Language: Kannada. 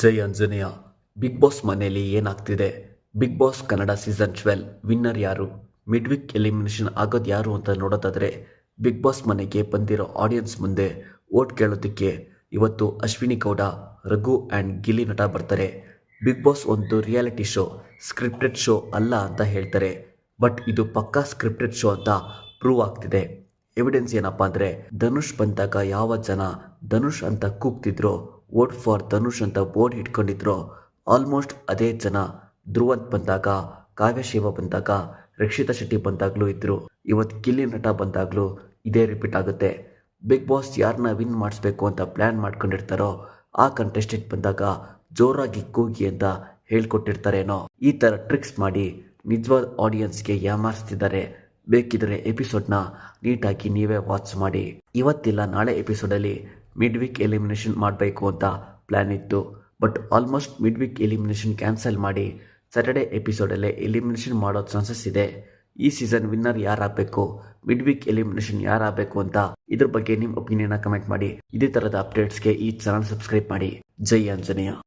ಜೈ ಆಂಜನೇಯ. ಬಿಗ್ ಬಾಸ್ ಮನೆಯಲ್ಲಿ ಏನಾಗ್ತಿದೆ? Bigg Boss Kannada season 12 winner ಯಾರು? ಮಿಡ್ ವೀಕ್ ಎಲಿಮಿನೇಷನ್ ಆಗೋದು ಯಾರು ಅಂತ ನೋಡೋದಾದ್ರೆ, ಬಿಗ್ ಬಾಸ್ ಮನೆಗೆ ಬಂದಿರೋ ಆಡಿಯನ್ಸ್ ಮುಂದೆ ವೋಟ್ ಕೇಳೋದಕ್ಕೆ ಇವತ್ತು ಅಶ್ವಿನಿ ಗೌಡ, ರಘು ಆ್ಯಂಡ್ ಗಿಲ್ಲಿ ನಟ ಬರ್ತಾರೆ. ಬಿಗ್ ಬಾಸ್ ಒಂದು ರಿಯಾಲಿಟಿ ಶೋ, ಸ್ಕ್ರಿಪ್ಟೆಡ್ ಶೋ ಅಲ್ಲ ಅಂತ ಹೇಳ್ತಾರೆ. ಬಟ್ ಇದು ಪಕ್ಕಾ ಸ್ಕ್ರಿಪ್ಟೆಡ್ ಶೋ ಅಂತ ಪ್ರೂವ್ ಆಗ್ತಿದೆ. ಎವಿಡೆನ್ಸ್ ಏನಪ್ಪ ಅಂದರೆ, ಧನುಷ್ ಬಂದಾಗ ಯಾವ ಜನ ಧನುಷ್ ಅಂತ ಕೂಗ್ತಿದ್ರು, ವೋಟ್ ಫಾರ್ ಧನುಷ್ ಅಂತ ಬೋರ್ಡ್ ಇಟ್ಕೊಂಡಿದ್ರು, ಆಲ್ಮೋಸ್ಟ್ ಅದೇ ಜನ ಧ್ರುವಂತ್ ಬಂದಾಗ, ಕಾವ್ಯಶಿವ ಬಂದಾಗ, ರಕ್ಷಿತಾ ಶೆಟ್ಟಿ ಬಂದಾಗಲೂ ಇದ್ರು. ಇವತ್ತು ಗಿಲ್ಲಿ ನಟ ಬಂದಾಗಲೂ ಇದೇ ರಿಪೀಟ್ ಆಗುತ್ತೆ. ಬಿಗ್ ಬಾಸ್ ಯಾರನ್ನ ವಿನ್ ಮಾಡಿಸ್ಬೇಕು ಅಂತ ಪ್ಲ್ಯಾನ್ ಮಾಡ್ಕೊಂಡಿರ್ತಾರೋ ಆ ಕಂಟೆಸ್ಟೆಂಟ್ ಬಂದಾಗ ಜೋರಾಗಿ ಕೂಗಿ ಅಂತ ಹೇಳ್ಕೊಟ್ಟಿರ್ತಾರೇನೋ. ಈ ಥರ ಟ್ರಿಕ್ಸ್ ಮಾಡಿ ನಿಜವಾದ ಆಡಿಯನ್ಸ್ಗೆ ಯಾಮಾರಿಸ್ತಿದ್ದಾರೆ. ಬೇಕಿದ್ರೆ ಎಪಿಸೋಡ್ನ ನೀಟಾಗಿ ನೀವೇ ವಾಚ್ ಮಾಡಿ. ಇವತ್ತಿಲ್ಲ ನಾಳೆ ಎಪಿಸೋಡಲ್ಲಿ ಮಿಡ್ ವೀಕ್ ಎಲಿಮಿನೇಷನ್ ಮಾಡಬೇಕು ಅಂತ ಪ್ಲ್ಯಾನ್ ಇತ್ತು. But almost mid week elimination cancel ಮಾಡಿ ಸ್ಯಾಟರ್ಡೆ ಎಪಿಸೋಡಲ್ಲೇ ಎಲಿಮಿನೇಷನ್ ಮಾಡೋ ಚಾನ್ಸಸ್ ಇದೆ. ಈ ಸೀಸನ್ ವಿನ್ನರ್ ಯಾರಾಗಬೇಕು, ಮಿಡ್ ವೀಕ್ ಎಲಿಮಿನೇಷನ್ ಯಾರಾಗಬೇಕು ಅಂತ ಇದ್ರ ಬಗ್ಗೆ ನಿಮ್ಮ ಒಪಿನಿಯನ್ನ ಕಮೆಂಟ್ ಮಾಡಿ. ಇದೇ ಥರದ ಅಪ್ಡೇಟ್ಸ್ಗೆ ಈ ಚಾನಲ್ ಸಬ್ಸ್ಕ್ರೈಬ್ ಮಾಡಿ. ಜೈ ಆಂಜನೇಯ.